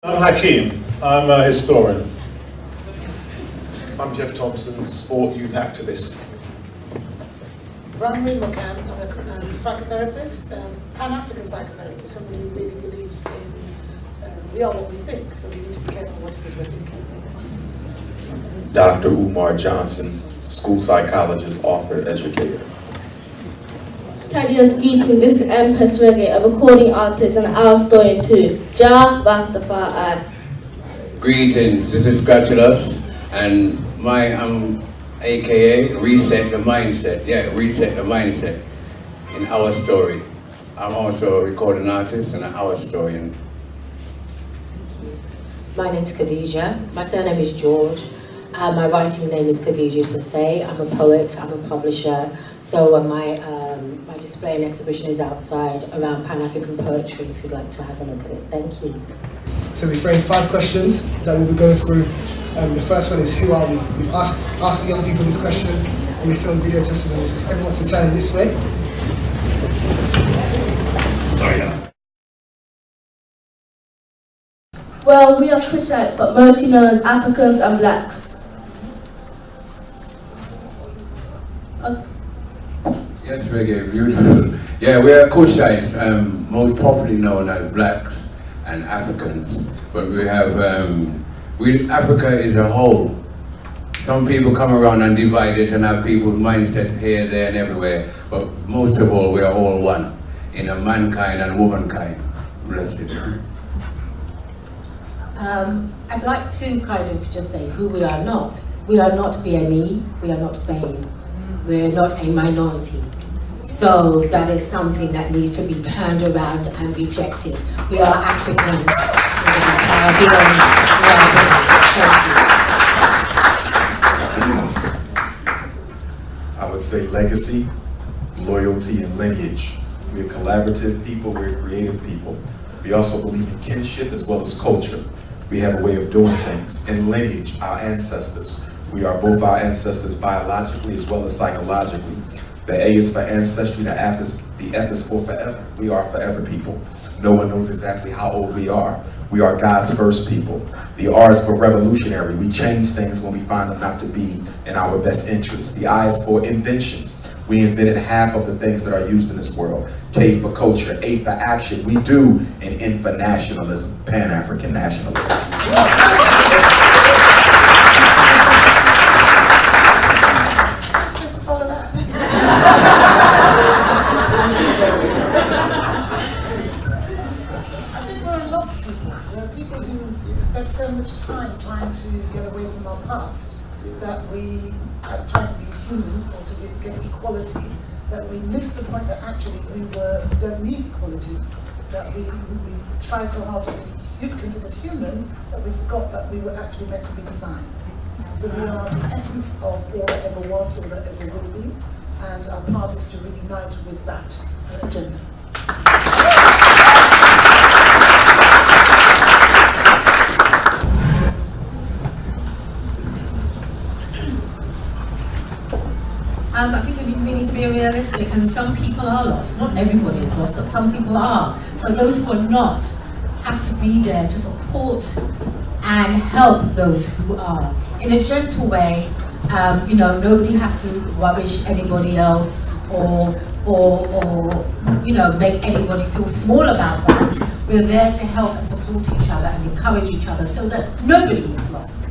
I'm Hakeem. I'm a historian. I'm Jeff Thompson, sport youth activist. I'm a psychotherapist, Pan-African psychotherapist, somebody who really believes in we are what we think, so we need to be careful what it is we're thinking. Dr. Umar Johnson, school psychologist, author, educator. Tadia's greeting, this is Empress Reggae, a recording artist and our story too. Jah Rastafari. Greetings, this is Gratulus, and I'm AKA Reset the Mindset. Yeah, Reset the Mindset in our story. I'm also a recording artist and an our historian. My name's Khadija. My surname is George. My writing name is Khadija Sasay. I'm a poet, I'm a publisher. So my display and exhibition is outside around Pan-African poetry if you'd like to have a look at it. Thank you. So we framed 5 questions that we'll be going through. The first one is, who are we? We've asked the young people this question and we filmed video testimonies. If everyone wants to turn this way. Sorry, Well, we are Kushite, but mostly known as Africans and Blacks. Yes, Reggae, beautiful. Yeah, we are Kushites, most properly known as Blacks and Africans. But we have, Africa is a whole. Some people come around and divide it and have people's mindset here, there and everywhere. But most of all, we are all one in a mankind and womankind. Blessed. I'd like to kind of just say who we are not. We are not BME, we are not BAME, we're not a minority. So that is something that needs to be turned around and rejected. We are Africans, we are Caribbeans, I would say legacy, loyalty, and lineage. We're collaborative people, we're creative people. We also believe in kinship as well as culture. We have a way of doing things. And lineage, our ancestors. We are both our ancestors biologically as well as psychologically. The A is for ancestry, the F is for forever. We are forever people. No one knows exactly how old we are. We are God's first people. The R is for revolutionary. We change things when we find them not to be in our best interest. The I is for inventions. We invented half of the things that are used in this world. K for culture, A for action. We do, and N for nationalism, Pan-African nationalism. So much time trying to get away from our past that we are trying to be human or to get equality, that we miss the point that actually we don't need equality, that we tried so hard to be considered human that we forgot that we were actually meant to be divine. So we are the essence of all that ever was, all that ever will be, and our path is to reunite with that agenda. I think we need to be realistic, and some people are lost. Not everybody is lost, but some people are. So those who are not have to be there to support and help those who are. In a gentle way, you know, nobody has to rubbish anybody else or you know, make anybody feel small about that. We're there to help and support each other and encourage each other so that nobody is lost.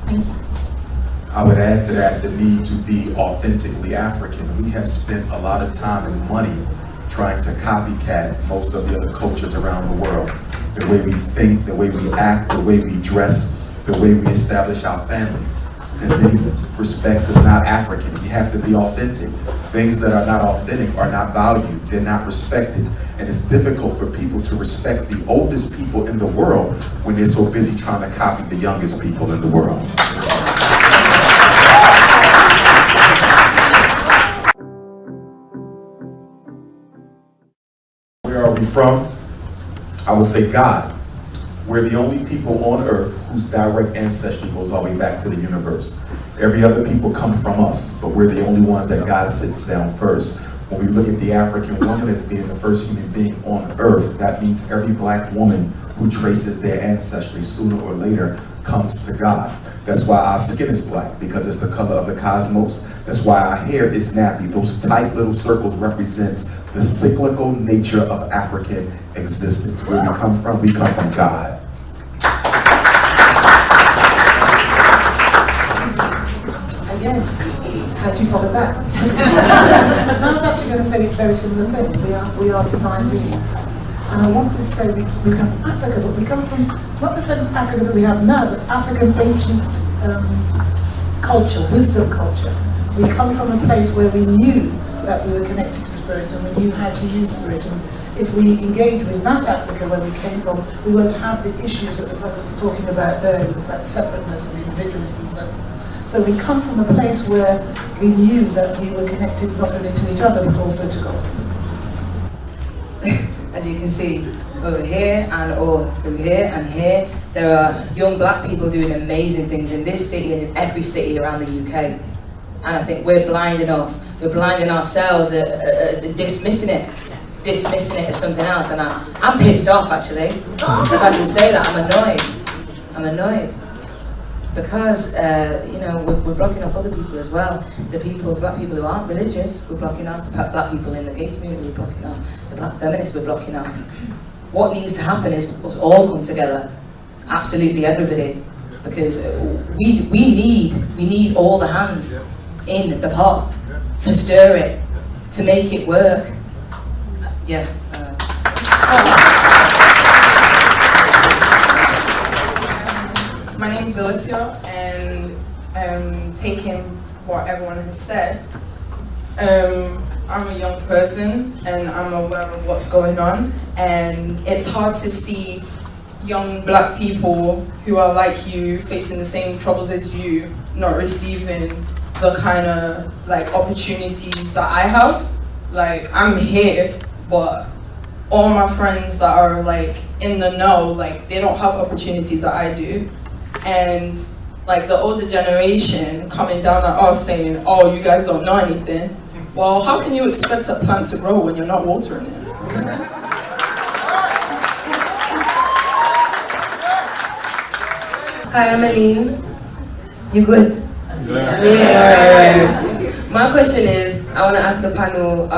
Thank you. I would add to that the need to be authentically African. We have spent a lot of time and money trying to copycat most of the other cultures around the world. The way we think, the way we act, the way we dress, the way we establish our family. In many respects is not African. We have to be authentic. Things that are not authentic are not valued, they're not respected. And it's difficult for people to respect the oldest people in the world when they're so busy trying to copy the youngest people in the world. Where are we from? I would say God. We're the only people on earth whose direct ancestry goes all the way back to the universe. Every other people come from us, but we're the only ones that God sits down first. When we look at the African woman as being the first human being on earth, that means every black woman who traces their ancestry sooner or later comes to God. That's why our skin is black, because it's the color of the cosmos. That's why our hair is nappy. Those tight little circles represents the cyclical nature of African existence. Where we come from God. Again, how do you follow that? I was actually going to say a very similar thing. We are divine beings. And I wanted to say we come from Africa, but we come from not the sense of Africa that we have now, but African ancient culture, wisdom culture. We come from a place where we knew that we were connected to spirit and we knew how to use spirit. And if we engage with that Africa where we came from, we won't have the issues that the brother was talking about there, about separateness and individualism and so forth. So we come from a place where we knew that we were connected not only to each other, but also to God. As you can see over here and or through here and here, there are young black people doing amazing things in this city and in every city around the UK. And I think we're blinding ourselves at dismissing it as something else. And I'm pissed off, actually. If I can say that, I'm annoyed. Because, you know, we're blocking off other people as well. The black people who aren't religious, we're blocking off. The black people in the gay community, we're blocking off. The black feminists, we're blocking off. What needs to happen is us all come together. Absolutely everybody. Because we need all the hands in the pot to stir it, to make it work. Yeah. My name is Delicia, and taking what everyone has said, I'm a young person and I'm aware of what's going on, and it's hard to see young black people who are like you, facing the same troubles as you, not receiving the kind of like opportunities that I have. Like, I'm here, but all my friends that are like in the know, like they don't have opportunities that I do. And like the older generation coming down at us saying, oh, you guys don't know anything. Well, how can you expect a plant to grow when you're not watering it? Hi, I'm Aline. You good? Yeah. My question is, I want to ask the panel,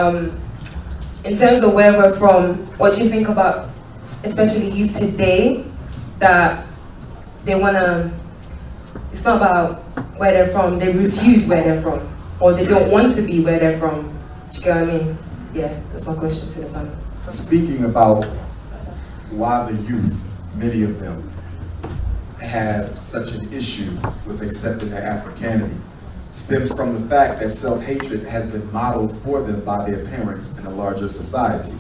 in terms of where we're from, what do you think about, especially youth today, that they want to, it's not about where they're from, they refuse where they're from, or they don't want to be where they're from. Do you get what I mean? Yeah, that's my question to the panel. Speaking about why the youth, many of them, have such an issue with accepting their Africanity, stems from the fact that self-hatred has been modeled for them by their parents in a larger society.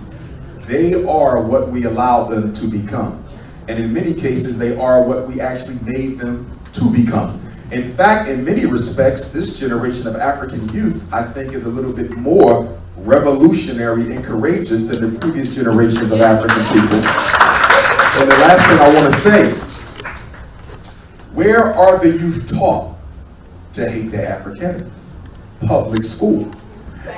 They are what we allow them to become. And in many cases, they are what we actually made them to become. In fact, in many respects, this generation of African youth, I think, is a little bit more revolutionary and courageous than the previous generations of African people. And the last thing I want to say, where are the youth taught to hate their Africanity? Public school.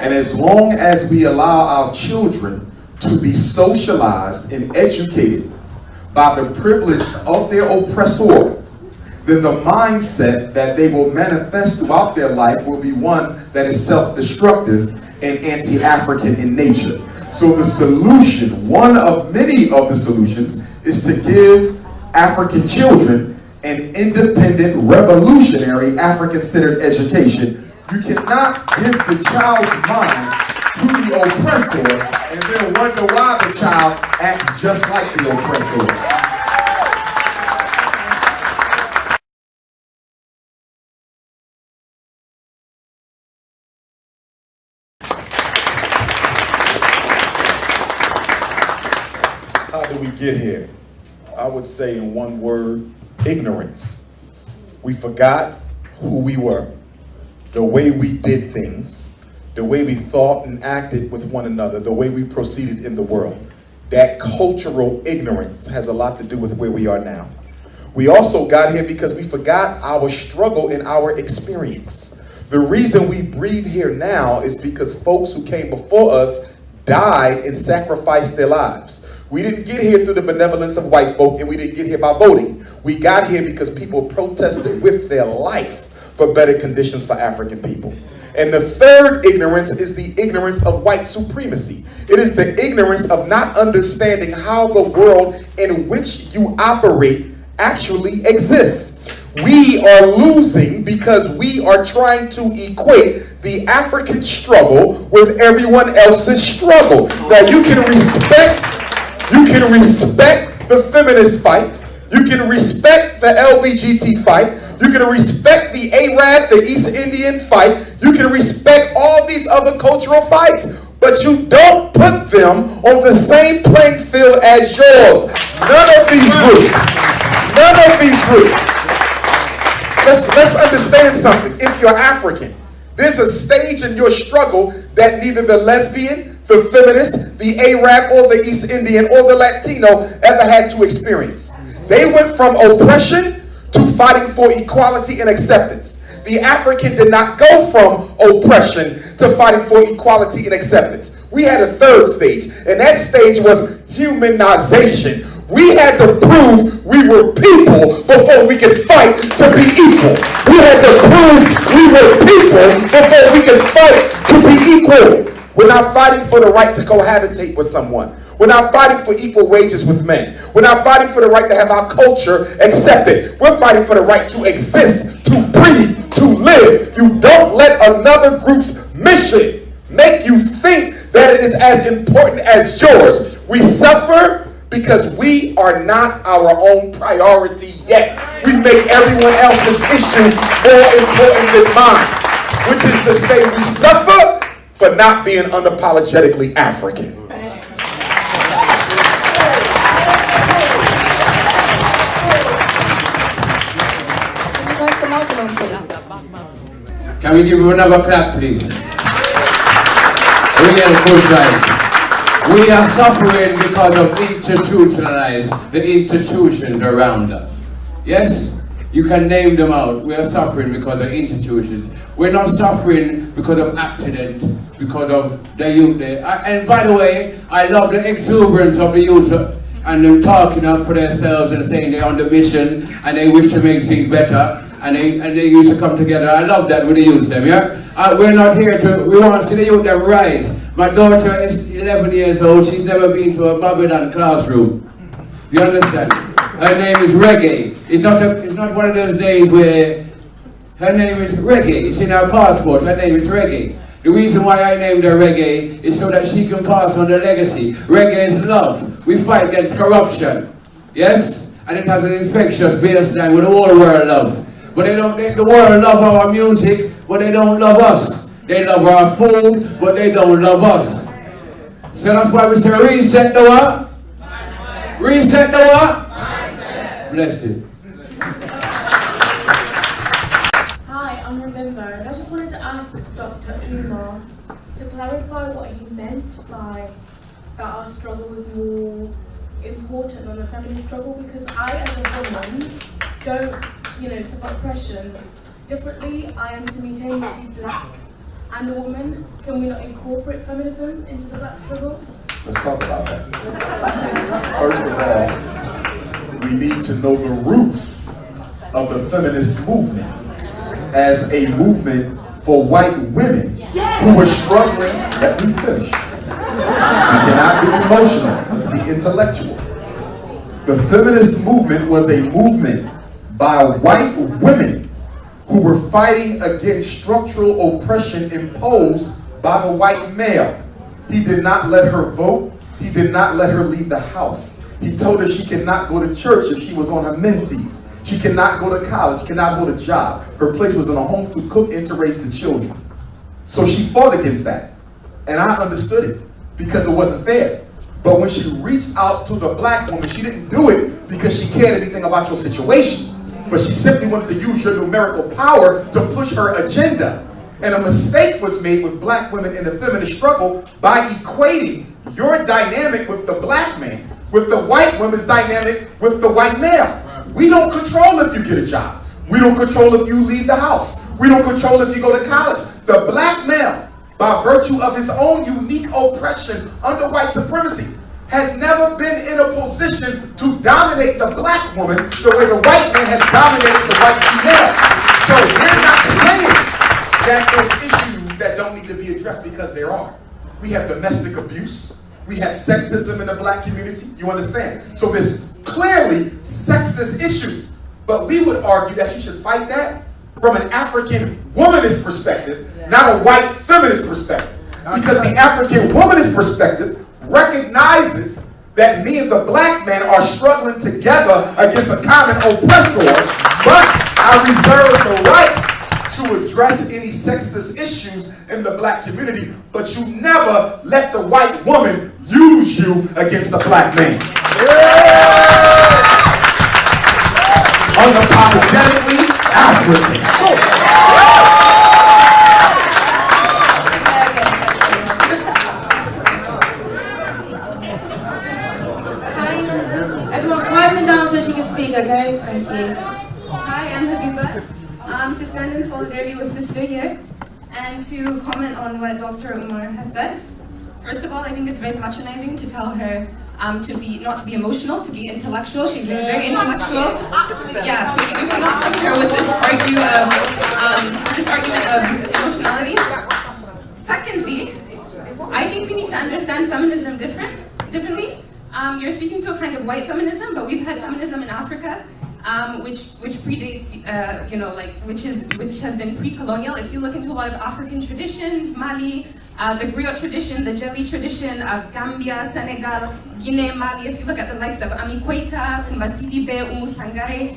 And as long as we allow our children to be socialized and educated by the privilege of their oppressor, then the mindset that they will manifest throughout their life will be one that is self-destructive and anti-African in nature. So the solution, one of many of the solutions, is to give African children an independent, revolutionary, African-centered education. You cannot give the child's mind to the oppressor and then wonder why the child acts just like the oppressor. How did we get here? I would say in one word, ignorance. We forgot who we were, the way we did things, the way we thought and acted with one another, the way we proceeded in the world. That cultural ignorance has a lot to do with where we are now. We also got here because we forgot our struggle and our experience. The reason we breathe here now is because folks who came before us died and sacrificed their lives. We didn't get here through the benevolence of white folk, and we didn't get here by voting. We got here because people protested with their life for better conditions for African people. And the third ignorance is the ignorance of white supremacy. It is the ignorance of not understanding how the world in which you operate actually exists. We are losing because we are trying to equate the African struggle with everyone else's struggle. Now you can respect the feminist fight, you can respect the LBGT fight, you can respect the Arab, the East Indian fight, you can respect all these other cultural fights, but you don't put them on the same playing field as yours. None of these groups. Let's understand something. If you're African, there's a stage in your struggle that neither the lesbian, the feminist, the Arab, or the East Indian, or the Latino ever had to experience. They went from oppression to fighting for equality and acceptance. The African did not go from oppression to fighting for equality and acceptance. We had a third stage, and that stage was humanization. We had to prove we were people before we could fight to be equal. We had to prove we were people before we could fight to be equal. We're not fighting for the right to cohabitate with someone. We're not fighting for equal wages with men. We're not fighting for the right to have our culture accepted. We're fighting for the right to exist, to breathe, to live. You don't let another group's mission make you think that it is as important as yours. We suffer because we are not our own priority yet. We make everyone else's issue more important than mine, which is to say we suffer for not being unapologetically African. Can we give him another clap, please? We are suffering because of the institutions around us. Yes? You can name them out. We are suffering because of institutions. We're not suffering because of accident, because of the youth there. And by the way, I love the exuberance of the youth and them talking up for themselves and saying they're on the mission and they wish to make things better. And they used to come together. I love that with the youth them, yeah? We're not here we want to see the youth them rise. My daughter is 11 years old. She's never been to a Babylon classroom. You understand? Her name is Reggae. It's not one of those names where her name is Reggae. It's in her passport. Her name is Reggae. The reason why I named her Reggae is so that she can pass on the legacy. Reggae is love. We fight against corruption. Yes? And it has an infectious baseline with the whole world love. But the world love our music, but they don't love us. They love our food, but they don't love us. So that's why we say reset the what? Reset the what? Bless you. Hi, I'm Remember, and I just wanted to ask Dr. Umar to clarify what he meant by that our struggle is more important than the feminist struggle, because I, as a woman, don't suffer oppression differently. I am simultaneously black and a woman. Can we not incorporate feminism into the black struggle? Let's talk about that. First of all, we need to know the roots of the feminist movement as a movement for white women who were struggling. Let me finish. We cannot be emotional. Let's be intellectual. The feminist movement was a movement by white women who were fighting against structural oppression imposed by the white male. He did not let her vote. He did not let her leave the house. He told her she could not go to church if she was on her menses. She cannot go to college, she cannot hold a job. Her place was in a home to cook and to raise the children. So she fought against that. And I understood it because it wasn't fair. But when she reached out to the black woman, she didn't do it because she cared anything about your situation. But she simply wanted to use your numerical power to push her agenda. And a mistake was made with black women in the feminist struggle by equating your dynamic with the black man, with the white woman's dynamic with the white male. We don't control if you get a job. We don't control if you leave the house. We don't control if you go to college. The black male, by virtue of his own unique oppression under white supremacy, has never been in a position to dominate the black woman the way the white man has dominated the white female. So we're not saying that there's issues that don't need to be addressed, because there are. We have domestic abuse. We have sexism in the black community. You understand? So there's clearly sexist issues. But we would argue that you should fight that from an African womanist perspective, not a white feminist perspective. Because the African womanist perspective recognizes that me and the black man are struggling together against a common oppressor, but I reserve the right to address any sexist issues in the black community, but you never let the white woman use you against the black man. Unapologetically African. Everyone quieten down so she can speak, okay? Thank you. Hi, I'm Habiba. To stand in solidarity with sister here and to comment on what Dr. Umar has said. First of all, I think it's very patronizing to tell her not to be emotional, to be intellectual. She's been very intellectual. Yeah, so you cannot come here with this argument of emotionality. Secondly, I think we need to understand feminism differently. You're speaking to a kind of white feminism, but we've had feminism in Africa, which predates, which has been pre-colonial. If you look into a lot of African traditions, Mali, the griot tradition, the Jelly tradition of Gambia, Senegal, Guinea, Mali. If you look at the likes of Ami Koita, Kumbasidibe, Umusangare,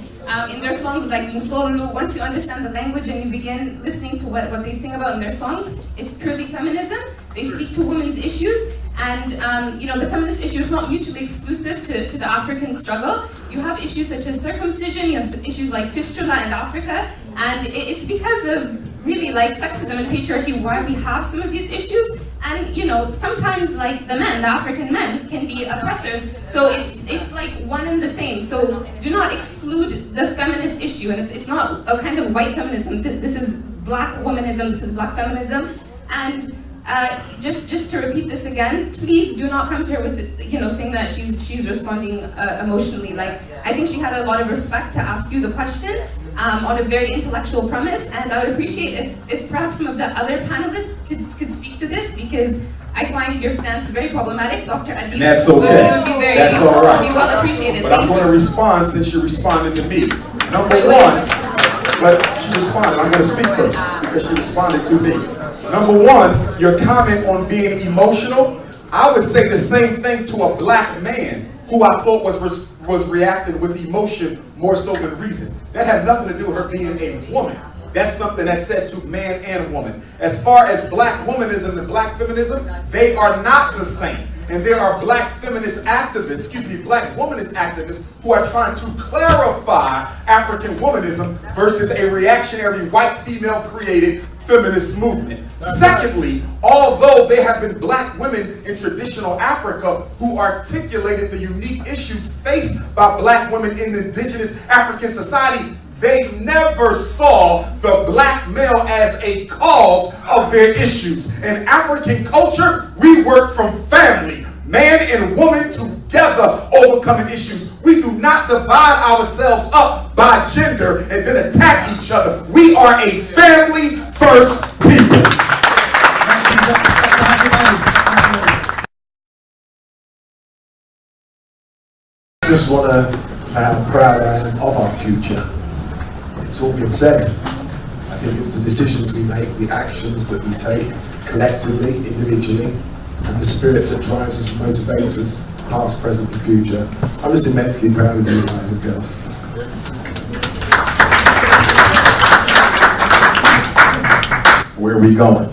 in their songs like Musolu, once you understand the language and you begin listening to what they sing about in their songs, it's purely feminism. They speak to women's issues. And the feminist issue is not mutually exclusive to the African struggle. You have issues such as circumcision, you have issues like fistula in Africa, and it's because of really like sexism and patriarchy why we have some of these issues. And sometimes like the African men can be oppressors, so it's like one and the same. So do not exclude the feminist issue, and it's not a kind of white feminism. This is black womanism, this is black feminism. And just to repeat this again, please do not come to her with saying that she's responding emotionally. Like, I think she had a lot of respect to ask you the question on a very intellectual premise, and I would appreciate if perhaps some of the other panelists could speak to this, because I find your stance very problematic. Dr. Adib, and that's okay. That's all right. Be well appreciated. But I'm going to respond since you responded to me. Number one, but she responded. I'm going to speak first because she responded to me. Number one, your comment on being emotional, I would say the same thing to a black man who I thought was reacting with emotion more so than reason. That had nothing to do with her being a woman. That's something that's said to man and woman. As far as black womanism and black feminism, they are not the same. And there are black feminist activists, black womanist activists who are trying to clarify African womanism versus a reactionary white female created feminist movement. Secondly, although there have been black women in traditional Africa who articulated the unique issues faced by black women in indigenous African society, they never saw the black male as a cause of their issues. In African culture, we work from family, man and woman together overcoming issues. We do not divide ourselves up by gender and then attack each other. We are a family first people. I just want to say how proud I am of our future. It's all been said. I think it's the decisions we make, the actions that we take, collectively, individually, and the spirit that drives us and motivates us, past, present, and future. I'm just immensely proud of you guys and girls. Where are we going?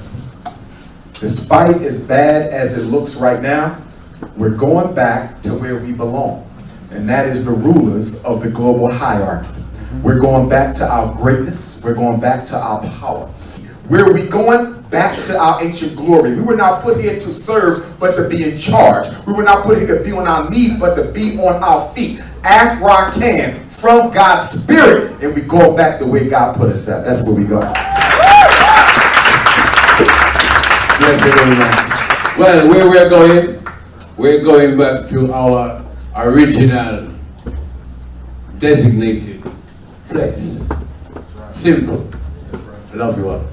Despite as bad as it looks right now, we're going back to where we belong. And that is the rulers of the global hierarchy. We're going back to our greatness. We're going back to our power. Where are we going? Back to our ancient glory. We were not put here to serve, but to be in charge. We were not put here to be on our knees, but to be on our feet. African, from God's spirit. And we go back the way God put us at. That's where we go. Bless you, Umar. Well, where we're going back to our original designated place. Simple. I love you all.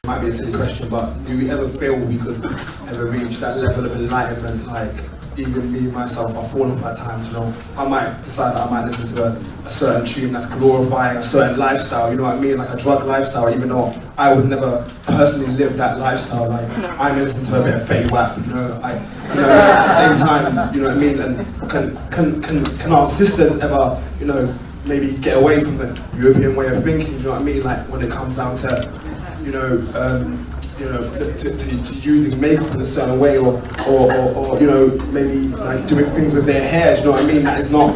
Might be a silly question, but do we ever feel we could ever reach that level of enlightenment? Like, even me, myself, I fall off at times, you know. I might decide that I might listen to a certain tune that's glorifying a certain lifestyle, you know what I mean? Like a drug lifestyle, even though I would never personally live that lifestyle. Like, I may listen to a bit of Fetty Wap, you know. At the same time, you know what I mean? And can our sisters ever, you know, maybe get away from the European way of thinking, do you know what I mean? Like, when it comes down to, to using makeup in a certain way, or you know, maybe like doing things with their hair. Do you know what I mean? That is not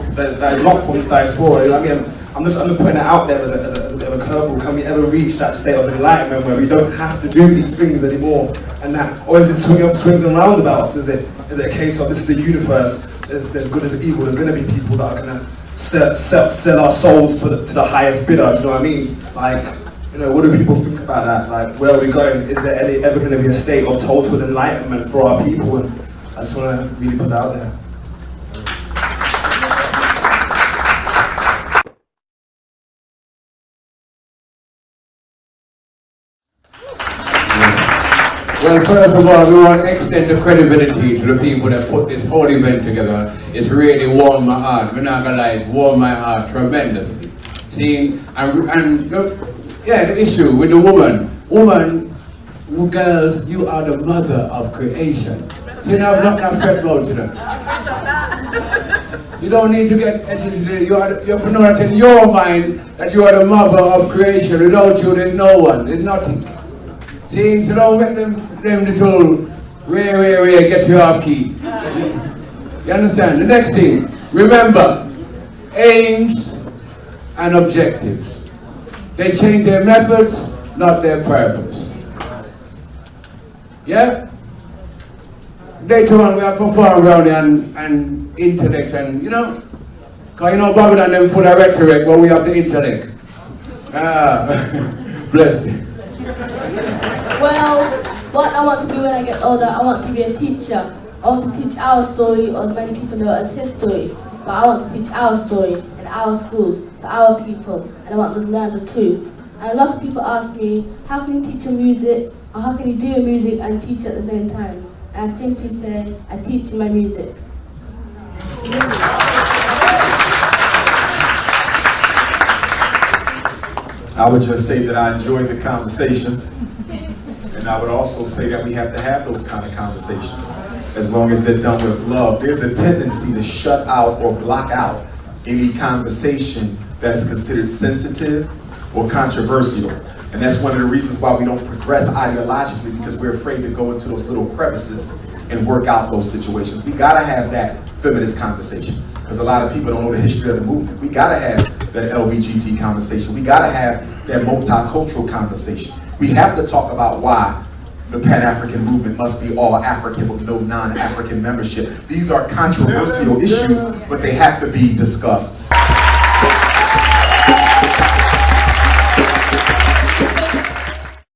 from diaspora. You know what I mean? I'm just putting it out there as a bit of a curveball. Can we ever reach that state of enlightenment where we don't have to do these things anymore? And that, or is it swings and roundabouts? Is it a case of this is the universe? There's good as evil. There's going to be people that are going to sell our souls to the highest bidder. Do you know what I mean? Like, you know, what do people think about that? Like, where are we going? Is there ever going to be a state of total enlightenment for our people? And I just want to really put that out there. Well, first of all, we want to extend the credibility to the people that put this whole event together. It's really warmed my heart. We're not going to lie, it warmed my heart tremendously. Seeing, and yeah, the issue with the woman, girls, you are the mother of creation. So now I'm not going to fret about you. You don't need to get educated. You have to know that in your mind that you are the mother of creation. Without you, there's no one, there's nothing. See, so don't let them little ray, get you off key. You understand? The next thing, remember, aims and objectives. They change their methods, not their purpose. Yeah? Later on, we have performed around and intellect and, you know, because you know, Babylon them full of rhetoric, but we have the intellect. Bless you. Well, what I want to be when I get older, I want to be a teacher. I want to teach our story, or many people know it as history. But I want to teach our story in our schools, to our people, and I want them to learn the truth. And a lot of people ask me, how can you teach your music, or how can you do your music and teach at the same time? And I simply say, I teach my music. I would just say that I enjoyed the conversation, and I would also say that we have to have those kind of conversations, as long as they're done with love. There's a tendency to shut out or block out any conversation that is considered sensitive or controversial. And that's one of the reasons why we don't progress ideologically, because we're afraid to go into those little crevices and work out those situations. We gotta have that feminist conversation, because a lot of people don't know the history of the movement. We gotta have that LBGT conversation. We gotta have that multicultural conversation. We have to talk about why the Pan-African movement must be all African with no non-African membership. These are controversial issues, but they have to be discussed.